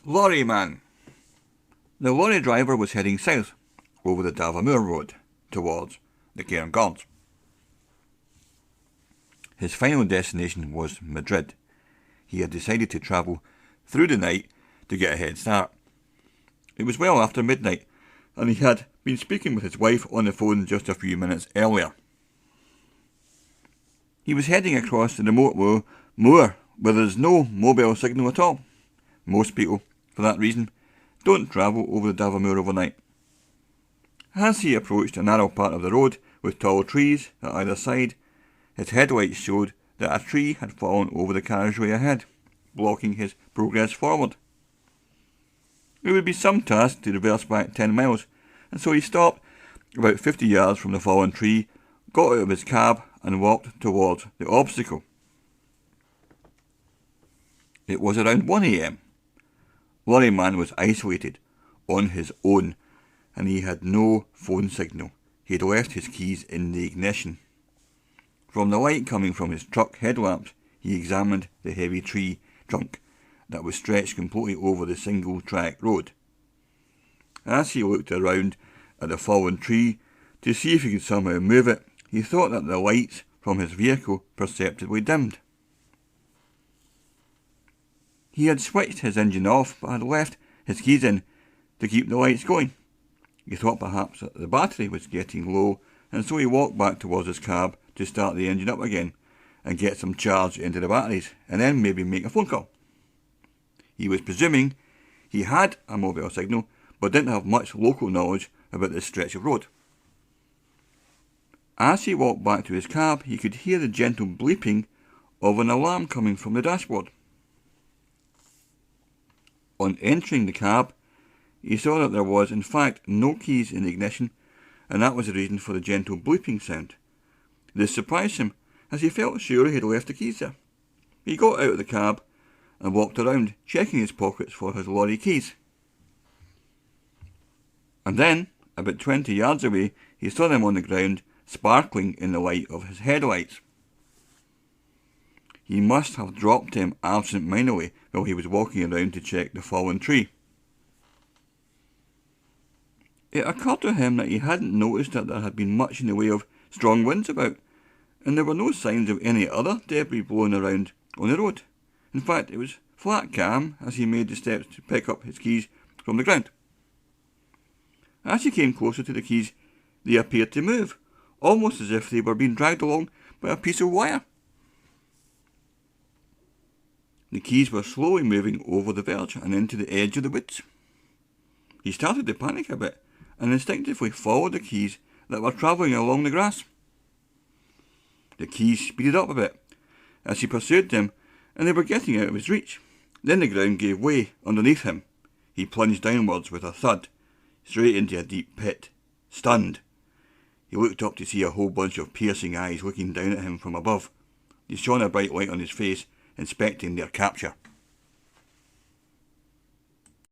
Lorry Man. The lorry driver was heading south over the Davamore road towards the Cairngorms. His final destination was Madrid. He had decided to travel through the night to get a head start. It was well after midnight, and he had been speaking with his wife on the phone just a few minutes earlier. He was heading across the remote moor where there is no mobile signal at all. Most people, for that reason, don't travel over the Davamore overnight. As he approached a narrow part of the road with tall trees at either side, his headlights showed that a tree had fallen over the carriageway ahead, blocking his progress forward. It would be some task to reverse back 10 miles, and so he stopped about 50 yards from the fallen tree, got out of his cab and walked towards the obstacle. It was around 1 a.m. Lorry Man was isolated, on his own, and he had no phone signal. He had left his keys in the ignition. From the light coming from his truck headlamps, he examined the heavy tree trunk that was stretched completely over the single-track road. As he looked around at the fallen tree to see if he could somehow move it, he thought that the lights from his vehicle perceptibly dimmed. He had switched his engine off but had left his keys in to keep the lights going. He thought perhaps that the battery was getting low, and so he walked back towards his cab to start the engine up again and get some charge into the batteries, and then maybe make a phone call. He was presuming he had a mobile signal but didn't have much local knowledge about this stretch of road. As he walked back to his cab, he could hear the gentle bleeping of an alarm coming from the dashboard. On entering the cab, he saw that there was in fact no keys in the ignition, and that was the reason for the gentle bleeping sound. This surprised him, as he felt sure he had left the keys there. He got out of the cab and walked around, checking his pockets for his lorry keys. And then, about 20 yards away, he saw them on the ground, sparkling in the light of his headlights. He must have dropped them absent-mindedly while he was walking around to check the fallen tree. It occurred to him that he hadn't noticed that there had been much in the way of strong winds about, and there were no signs of any other debris blowing around on the road. In fact, it was flat calm as he made the steps to pick up his keys from the ground. As he came closer to the keys, they appeared to move, almost as if they were being dragged along by a piece of wire. The keys were slowly moving over the verge and into the edge of the woods. He started to panic a bit and instinctively followed the keys that were travelling along the grass. The keys speeded up a bit as he pursued them, and they were getting out of his reach. Then the ground gave way underneath him. He plunged downwards with a thud, straight into a deep pit, stunned. He looked up to see a whole bunch of piercing eyes looking down at him from above. They shone a bright light on his face, inspecting their capture.